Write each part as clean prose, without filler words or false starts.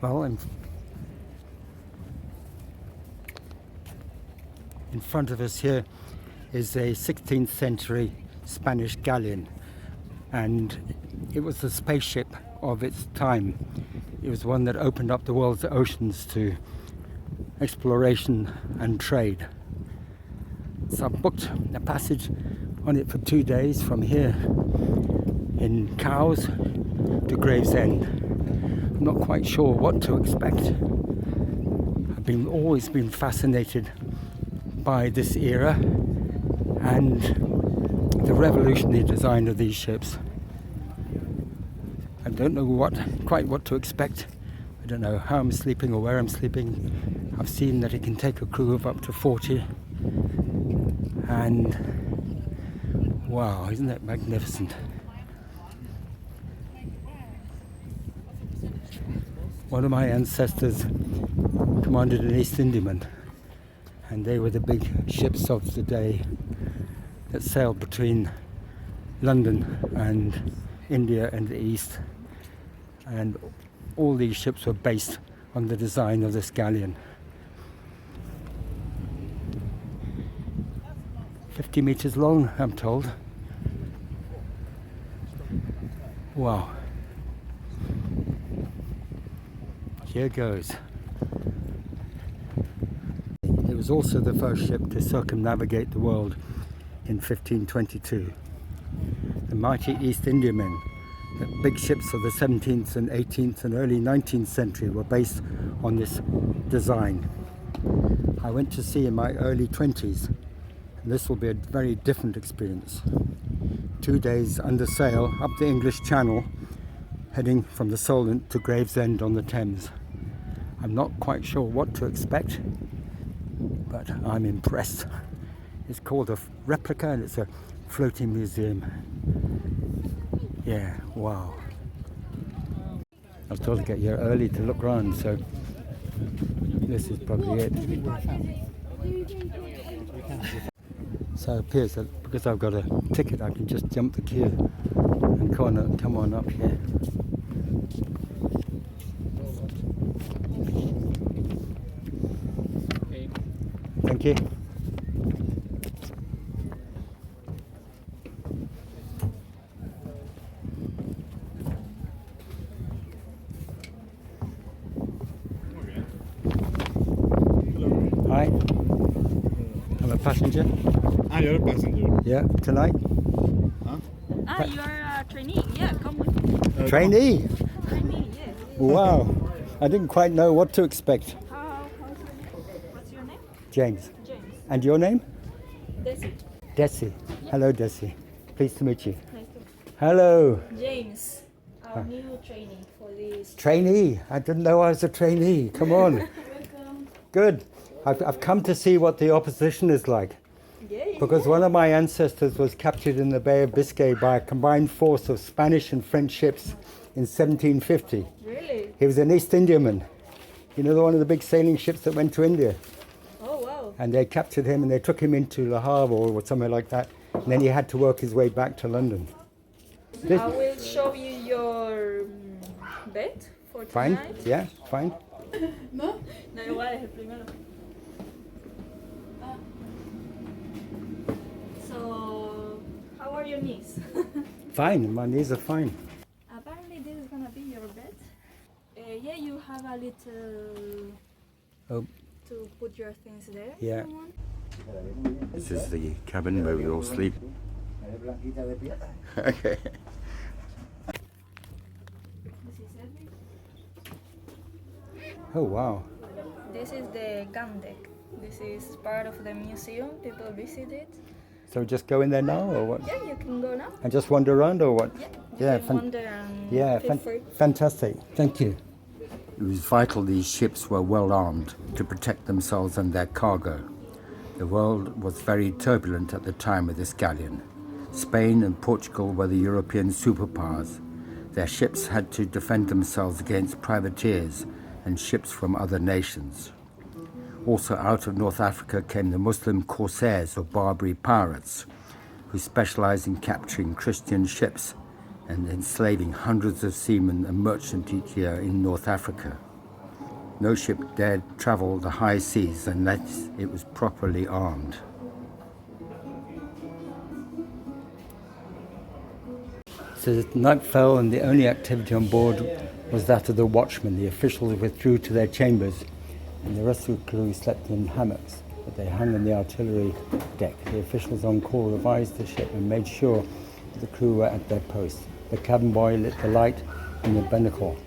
Well, in front of us here is a 16th century Spanish galleon, and it was the spaceship of its time. It was one that opened up the world's oceans to exploration and trade. So I booked a passage on it for 2 days from here in Cowes to Gravesend. I'm not quite sure what to expect. I've always been fascinated by this era and the revolutionary design of these ships. I don't know quite what to expect. I don't know how I'm sleeping or where I'm sleeping. I've seen that it can take a crew of up to 40. And wow, isn't that magnificent? One of my ancestors commanded an East Indiaman, and they were the big ships of the day that sailed between London and India and the East. And all these ships were based on the design of this galleon. 50 meters long, I'm told. Wow. Here goes. It was also the first ship to circumnavigate the world in 1522. The mighty East Indiamen, the big ships of the 17th and 18th and early 19th century, were based on this design. I went to sea in my early 20s, and this will be a very different experience. 2 days under sail up the English Channel, heading from the Solent to Gravesend on the Thames. I'm not quite sure what to expect, but I'm impressed. It's called a replica, and it's a floating museum. Yeah, wow. I was told to get here early to look around, so this is probably it. So it appears that because I've got a ticket, I can just jump the queue and come on up here. Thank you. Hi. I'm a passenger. You're a passenger. Yeah, tonight. Huh? You are a trainee. Yeah, come with me. Trainee. Trainee, yes. Wow. I didn't quite know what to expect. What's your name? James. James. And your name? Desi. Desi. Hello, Desi. Pleased to meet you. Nice to Hello. James, our new trainee for this. Trainee. I didn't know I was a trainee. Come on. Welcome. Good. I've come to see what the opposition is like. Yeah. Because one of my ancestors was captured in the Bay of Biscay by a combined force of Spanish and French ships in 1750. Really? He was an East Indiaman. You know, one of the big sailing ships that went to India. Oh, wow. And they captured him and they took him into Le Havre or somewhere like that. And then he had to work his way back to London. I will show you your bed for Fine? tonight. Yeah, fine. No, igual es el primero. So, how are your knees? Fine, my knees are fine. Apparently, this is gonna be your bed. Yeah, you have a little Oh, to put your things there. Yeah. if you want. this is the cabin where we all sleep. Okay. This is it. Oh, wow. This is the gun deck. This is part of the museum. People visit it. So just go in there now or what? Yeah, you can go now. And just wander around or what? Yeah, Yeah, you can wander and Yeah, feel free. fantastic. Thank you. It was vital these ships were well armed to protect themselves and their cargo. The world was very turbulent at the time of this galleon. Spain and Portugal were the European superpowers. Their ships had to defend themselves against privateers and ships from other nations. Also out of North Africa came the Muslim corsairs or Barbary pirates, who specialized in capturing Christian ships and enslaving hundreds of seamen and merchants each year in North Africa. No ship dared travel the high seas unless it was properly armed. So night fell and the only activity on board was that of the watchmen. The officials withdrew to their chambers and the rest of the crew slept in hammocks, but they hung on the artillery deck. The officials on call revised the ship and made sure that the crew were at their posts. The cabin boy lit the light in the binnacle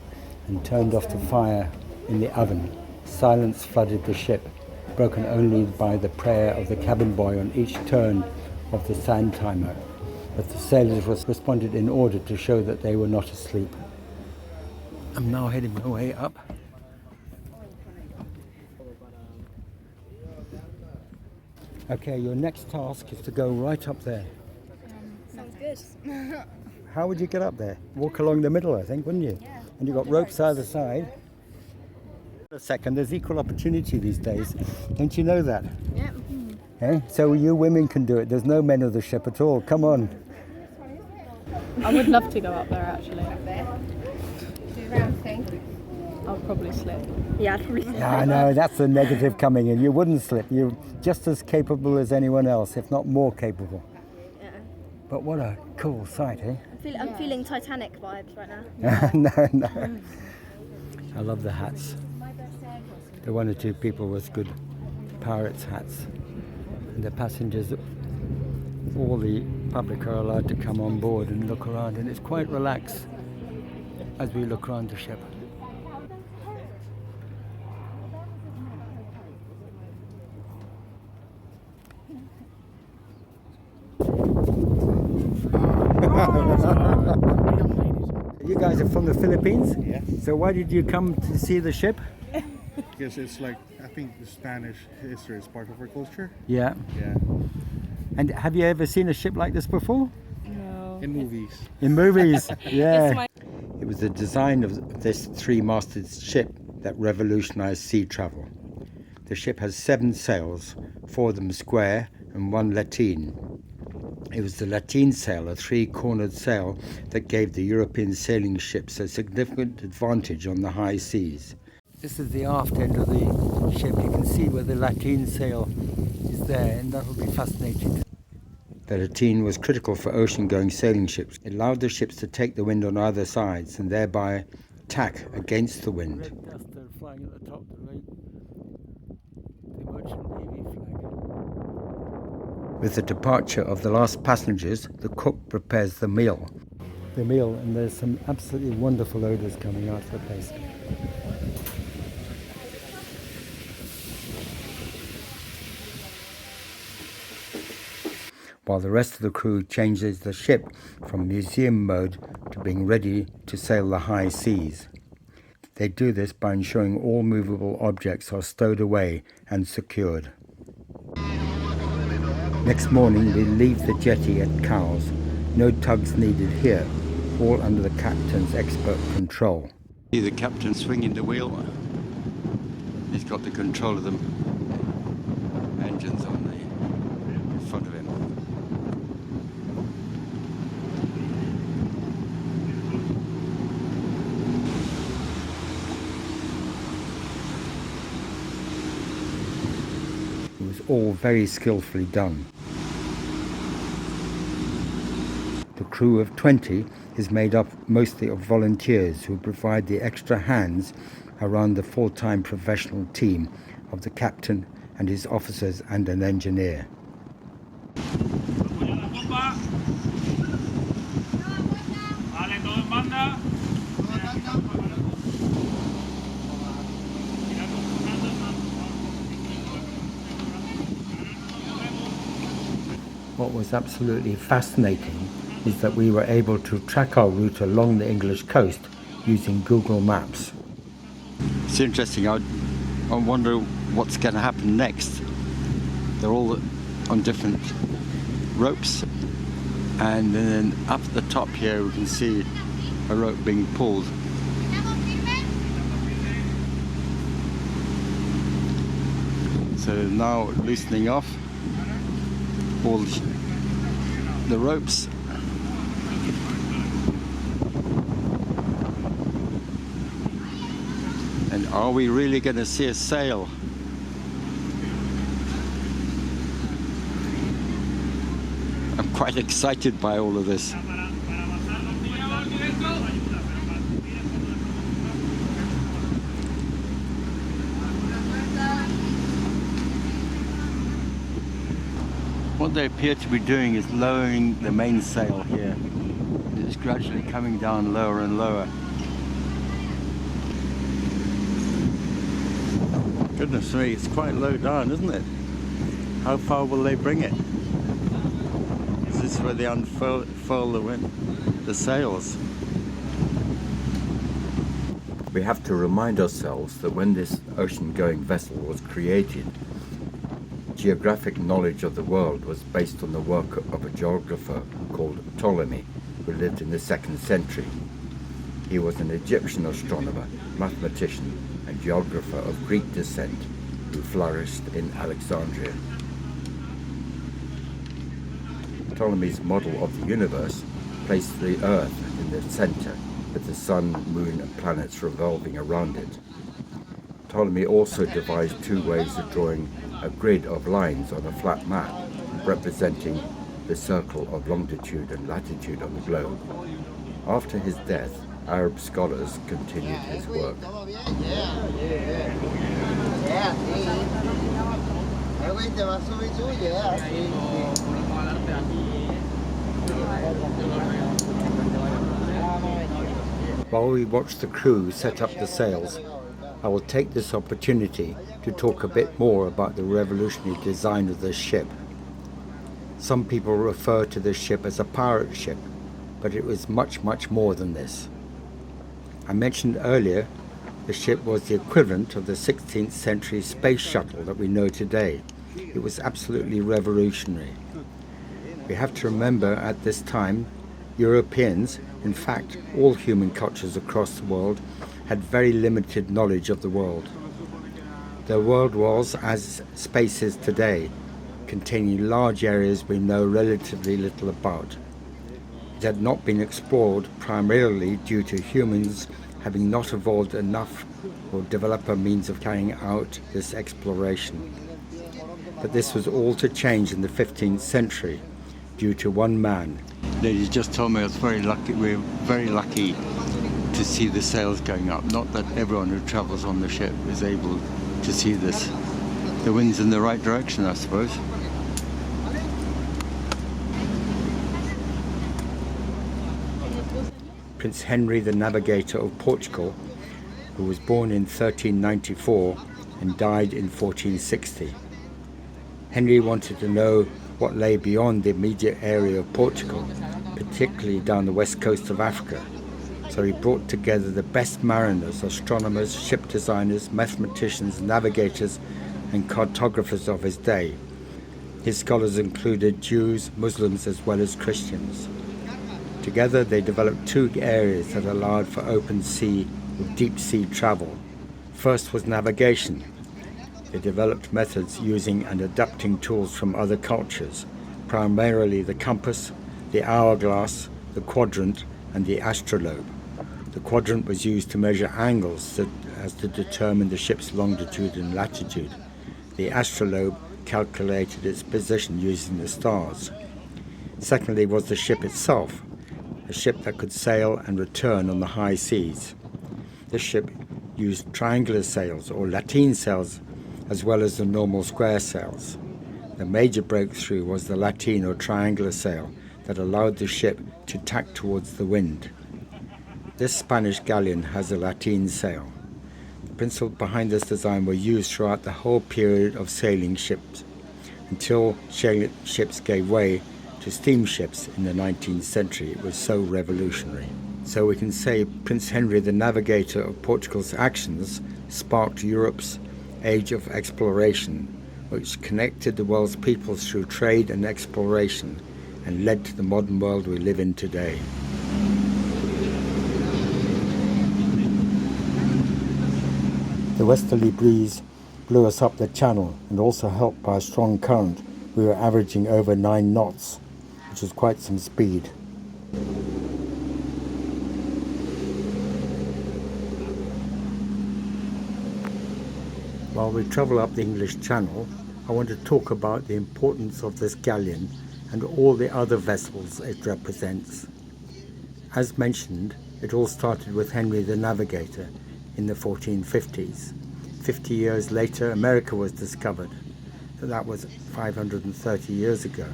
and turned off the fire in the oven. Silence flooded the ship, broken only by the prayer of the cabin boy on each turn of the sand timer. But the sailors responded in order to show that they were not asleep. I'm now heading my way up. Okay, your next task is to go right up there. Sounds good. How would you get up there? Walk along the middle, I think, wouldn't you? Yeah. And you've got ropes either side. A second, there's equal opportunity these days. Don't you know that? Yeah. Eh? So you women can do it. There's no men of the ship at all. Come on. I would love to go up there actually. I'll probably slip. Yeah, I'd probably say Yeah, I know, that's the negative coming in. You wouldn't slip. You're just as capable as anyone else, if not more capable. Yeah. But what a cool sight, eh? I'm feeling Titanic vibes right now. No. I love the hats. The one or two people with good pirates' hats. And the passengers, all the public are allowed to come on board and look around, and it's quite relaxed as we look around the ship. You guys are from the Philippines? Yeah. So why did you come to see the ship? Because it's like, I think the Spanish history is part of our culture. Yeah. Yeah. And have you ever seen a ship like this before? No. In movies. In movies? Yeah. It's It was the design of this three-masted ship that revolutionized sea travel. The ship has 7 sails, 4 of them square and 1 lateen. It was the lateen sail, a 3-cornered sail, that gave the European sailing ships a significant advantage on the high seas. This is the aft end of the ship. You can see where the lateen sail is there, and that will be fascinating. The lateen was critical for ocean-going sailing ships. It allowed the ships to take the wind on either sides and thereby tack against the wind. Red dust flying at the top, the merchant navy flag. With the departure of the last passengers, the cook prepares the meal. And there's some absolutely wonderful odours coming out of the place. While the rest of the crew changes the ship from museum mode to being ready to sail the high seas. They do this by ensuring all movable objects are stowed away and secured. Next morning we leave the jetty at Cowes. No tugs needed here, all under the captain's expert control. See the captain swinging the wheel. He's got the control of the engines on the front of him. It was all very skillfully done. The crew of 20 is made up mostly of volunteers who provide the extra hands around the full-time professional team of the captain and his officers and an engineer. What was absolutely fascinating is that we were able to track our route along the English coast using Google Maps. It's interesting. I wonder what's going to happen next. They're all on different ropes, and then up at the top here we can see a rope being pulled. So now loosening off all the ropes. And are we really going to see a sail? I'm quite excited by all of this. What they appear to be doing is lowering the mainsail here. It's gradually coming down lower and lower. Goodness me, it's quite low down, isn't it? How far will they bring it? Is this where they unfurl the sails? We have to remind ourselves that when this ocean-going vessel was created, geographic knowledge of the world was based on the work of a geographer called Ptolemy, who lived in the 2nd century. He was an Egyptian astronomer, mathematician, and geographer of Greek descent who flourished in Alexandria. Ptolemy's model of the universe placed the Earth in the center, with the sun, moon, and planets revolving around it. Ptolemy also devised 2 ways of drawing a grid of lines on a flat map, representing the circle of longitude and latitude on the globe. After his death, Arab scholars continued his work. While we watch the crew set up the sails, I will take this opportunity to talk a bit more about the revolutionary design of this ship. Some people refer to this ship as a pirate ship, but it was much more than this. I mentioned earlier the ship was the equivalent of the 16th century space shuttle that we know today. It was absolutely revolutionary. We have to remember at this time, Europeans, in fact all human cultures across the world, had very limited knowledge of the world. The world was, as space is today, containing large areas we know relatively little about. It had not been explored primarily due to humans having not evolved enough or developed a means of carrying out this exploration. But this was all to change in the 15th century due to one man. Ladies just told me I was very lucky. We're very lucky to see the sails going up. Not that everyone who travels on the ship is able to see this. The wind's in the right direction, I suppose. Prince Henry the Navigator of Portugal, who was born in 1394 and died in 1460. Henry wanted to know what lay beyond the immediate area of Portugal, particularly down the west coast of Africa. So he brought together the best mariners, astronomers, ship designers, mathematicians, navigators, and cartographers of his day. His scholars included Jews, Muslims, as well as Christians. Together they developed 2 areas that allowed for open sea or deep sea travel. First was navigation. They developed methods using and adapting tools from other cultures, primarily the compass, the hourglass, the quadrant, and the astrolabe. The quadrant was used to measure angles as to determine the ship's longitude and latitude. The astrolabe calculated its position using the stars. Secondly was the ship itself, a ship that could sail and return on the high seas. This ship used triangular sails or lateen sails as well as the normal square sails. The major breakthrough was the lateen or triangular sail that allowed the ship to tack towards the wind. This Spanish galleon has a lateen sail. The principles behind this design were used throughout the whole period of sailing ships, until sailing ships gave way to steamships in the 19th century. It was so revolutionary. So we can say Prince Henry the Navigator of Portugal's actions sparked Europe's age of exploration, which connected the world's peoples through trade and exploration and led to the modern world we live in today. The westerly breeze blew us up the channel, and also helped by a strong current, we were averaging over 9 knots, which was quite some speed. While we travel up the English Channel, I want to talk about the importance of this galleon and all the other vessels it represents. As mentioned, it all started with Henry the Navigator in the 1450s. 50 years later, America was discovered. So that was 530 years ago.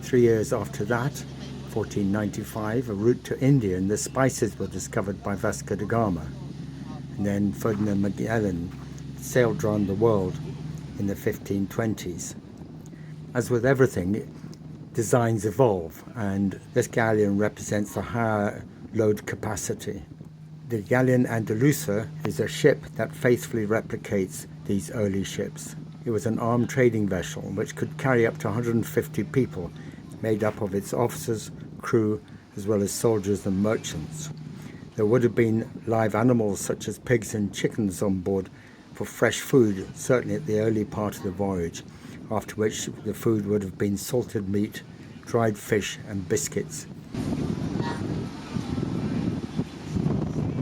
3 years after that, 1495, a route to India and the spices were discovered by Vasco da Gama. And then Ferdinand Magellan sailed around the world in the 1520s. As with everything, designs evolve, and this galleon represents a higher load capacity. The galleon Andalusia is a ship that faithfully replicates these early ships. It was an armed trading vessel which could carry up to 150 people, made up of its officers, crew, as well as soldiers and merchants. There would have been live animals such as pigs and chickens on board for fresh food, certainly at the early part of the voyage, after which the food would have been salted meat, dried fish and biscuits.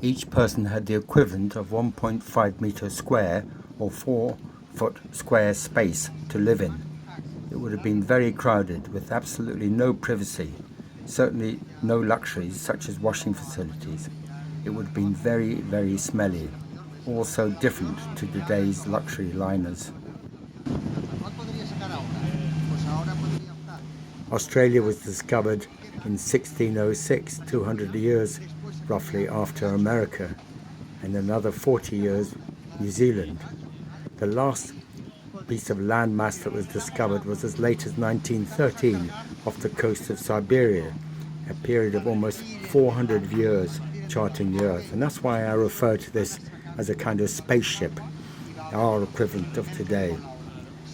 Each person had the equivalent of 1.5 metres square or 4-foot square space to live in. It would have been very crowded with absolutely no privacy, certainly no luxuries such as washing facilities. It would have been very, very smelly, also different to today's luxury liners. Australia was discovered in 1606, 200 years roughly after America, and another 40 years New Zealand. The last piece of landmass that was discovered was as late as 1913 off the coast of Siberia, a period of almost 400 years charting the Earth. And that's why I refer to this as a kind of spaceship, our equivalent of today.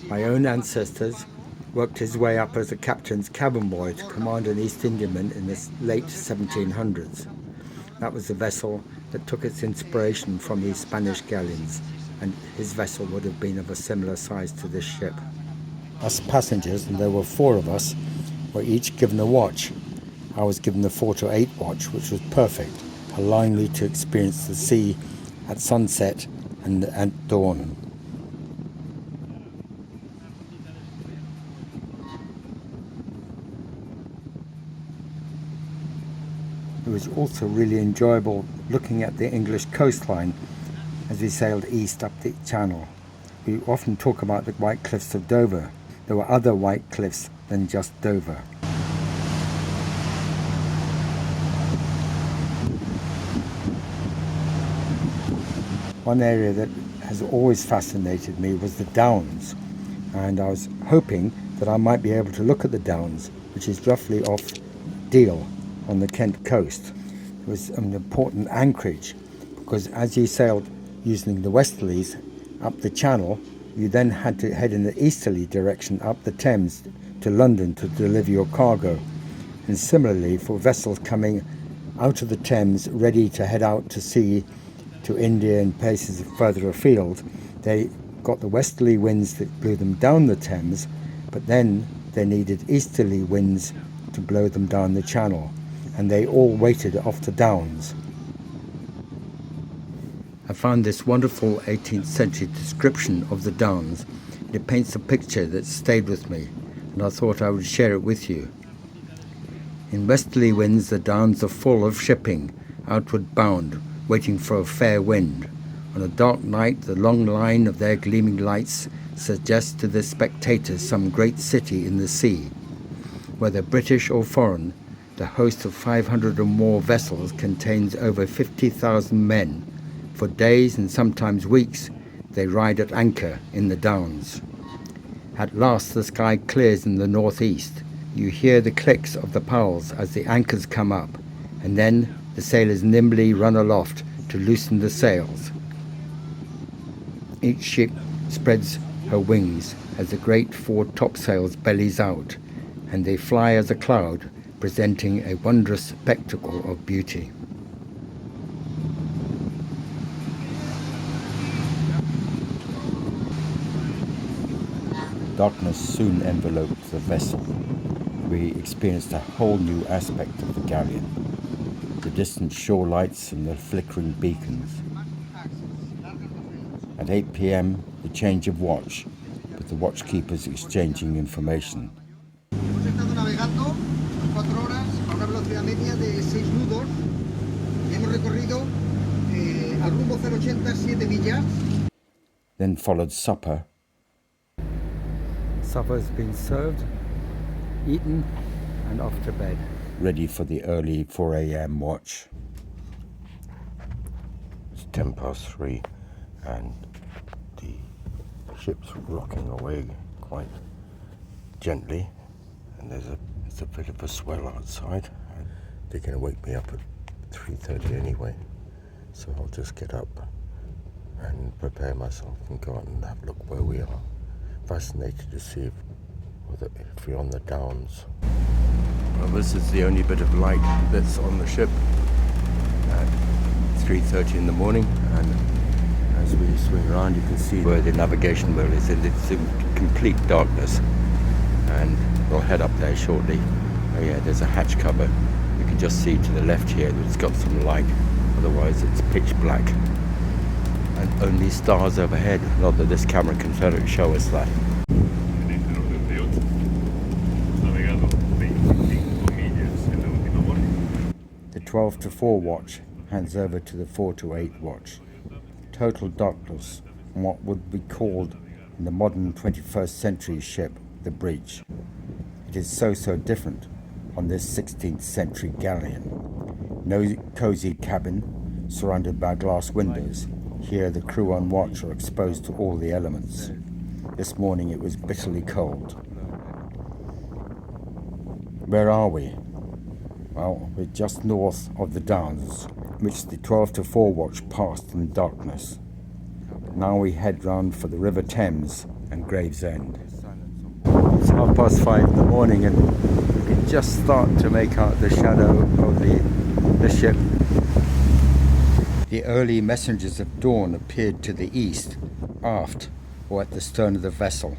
My own ancestors worked his way up as a captain's cabin boy to command an East Indiaman in the late 1700s. That was the vessel that took its inspiration from these Spanish galleons, and his vessel would have been of a similar size to this ship. Us passengers, and there were 4 of us, were each given a watch. I was given the 4 to 8 watch, which was perfect, allowing me to experience the sea at sunset and at dawn. It was also really enjoyable looking at the English coastline as we sailed east up the channel. We often talk about the White Cliffs of Dover. There were other white cliffs than just Dover. One area that has always fascinated me was the Downs, and I was hoping that I might be able to look at the Downs, which is roughly off Deal on the Kent coast. It was an important anchorage because as you sailed using the westerlies up the channel, you then had to head in the easterly direction up the Thames to London to deliver your cargo. And similarly, for vessels coming out of the Thames ready to head out to sea to India and places further afield, they got the westerly winds that blew them down the Thames, but then they needed easterly winds to blow them down the channel, and they all waited off the Downs. I found this wonderful 18th century description of the Downs. It paints a picture that stayed with me, and I thought I would share it with you. In westerly winds the Downs are full of shipping, outward bound, waiting for a fair wind. On a dark night the long line of their gleaming lights suggests to the spectators some great city in the sea. Whether British or foreign, the host of 500 or more vessels contains over 50,000 men. For days and sometimes weeks they ride at anchor in the Downs. At last the sky clears in the northeast. You hear the clicks of the pawls as the anchors come up, and then the sailors nimbly run aloft to loosen the sails. Each ship spreads her wings as the great fore topsails bellies out, and they fly as a cloud, presenting a wondrous spectacle of beauty. Darkness soon enveloped the vessel. We experienced a whole new aspect of the galleon. The distant shore lights and the flickering beacons. At 8 p.m, the change of watch, with the watchkeepers exchanging information. Hemos estado navegando 4 horas a una velocidad media de 6 nudos. Hemos recorrido al rumbo 080 7 millas. Then followed supper. Supper has been served, eaten, and off to bed. Ready for the early 4 a.m. watch. It's 3:10 and the ship's rocking away quite gently, and there's a bit of a swell outside. They're going to wake me up at 3:30 anyway, so I'll just get up and prepare myself and go out and have a look where we are. Fascinated to see if we're on the downs. Well, this is the only bit of light that's on the ship at 3:30 in the morning, and as we swing around you can see where the navigation wheel is. It's in complete darkness, and we'll head up there shortly. Oh yeah, there's a hatch cover. You can just see to the left here that it's got some light, otherwise it's pitch black. And only stars overhead, not that this camera can show us that. The 12 to 4 watch hands over to the 4 to 8 watch. Total darkness on what would be called in the modern 21st century ship, the bridge. It is so different on this 16th century galleon. No cosy cabin surrounded by glass windows. Here the crew on watch are exposed to all the elements. This morning it was bitterly cold. Where are we? Well, we're just north of the Downs, which the 12 to 4 watch passed in darkness. Now we head round for the River Thames and Gravesend. It's 5:30 in the morning and we can just start to make out the shadow of the ship. The early messengers of dawn appeared to the east, aft, or at the stern of the vessel.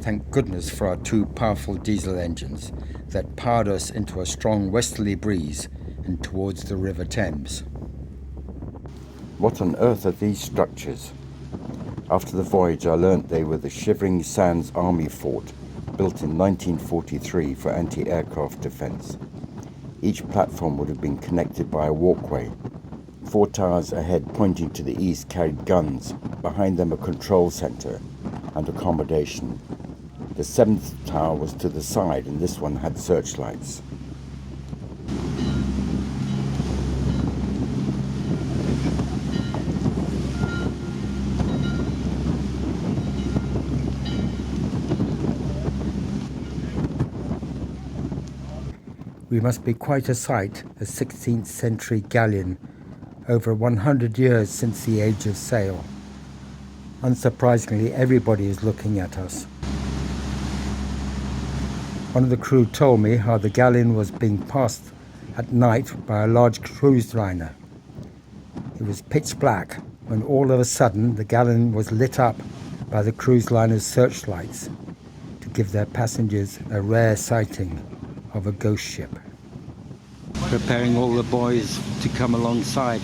Thank goodness for our 2 powerful diesel engines that powered us into a strong westerly breeze and towards the River Thames. What on earth are these structures? After the voyage I learnt they were the Shivering Sands Army Fort, built in 1943 for anti-aircraft defence. Each platform would have been connected by a walkway. 4 towers ahead pointing to the east carried guns, behind them a control centre and accommodation. The 7th tower was to the side and this one had searchlights. We must be quite a sight, a 16th century galleon, over 100 years since the age of sail. Unsurprisingly, everybody is looking at us. One of the crew told me how the galleon was being passed at night by a large cruise liner. It was pitch black when all of a sudden the galleon was lit up by the cruise liner's searchlights to give their passengers a rare sighting of a ghost ship. Preparing all the boys to come alongside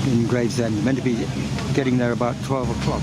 in Gravesend, meant to be getting there about 12 o'clock.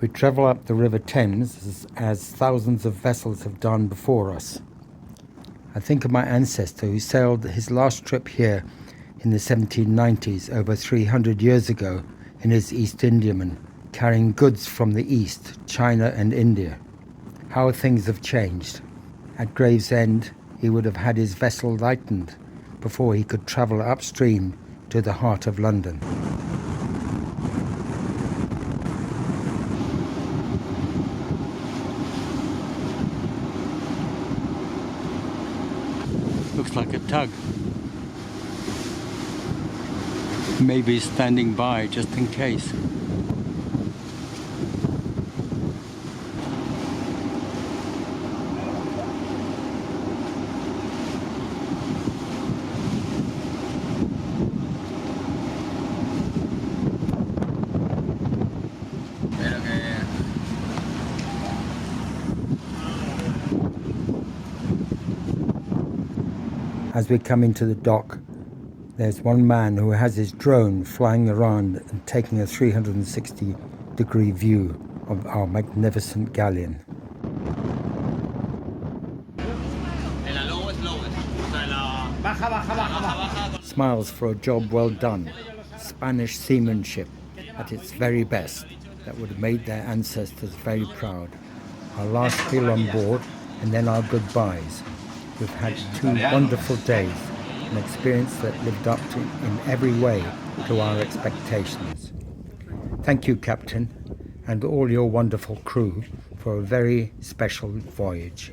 We travel up the River Thames as thousands of vessels have done before us. I think of my ancestor who sailed his last trip here in the 1790s, over 300 years ago, in his East Indiaman, carrying goods from the East, China and India. How things have changed. At Gravesend, he would have had his vessel lightened before he could travel upstream to the heart of London. Looks like a tug. Maybe standing by just in case. As we come into the dock, there's one man who has his drone flying around and taking a 360-degree view of our magnificent galleon. Smiles for a job well done. Spanish seamanship at its very best that would have made their ancestors very proud. Our last meal on board and then our goodbyes. We've had 2 wonderful days, an experience that lived up to, in every way, to our expectations. Thank you, Captain, and all your wonderful crew for a very special voyage.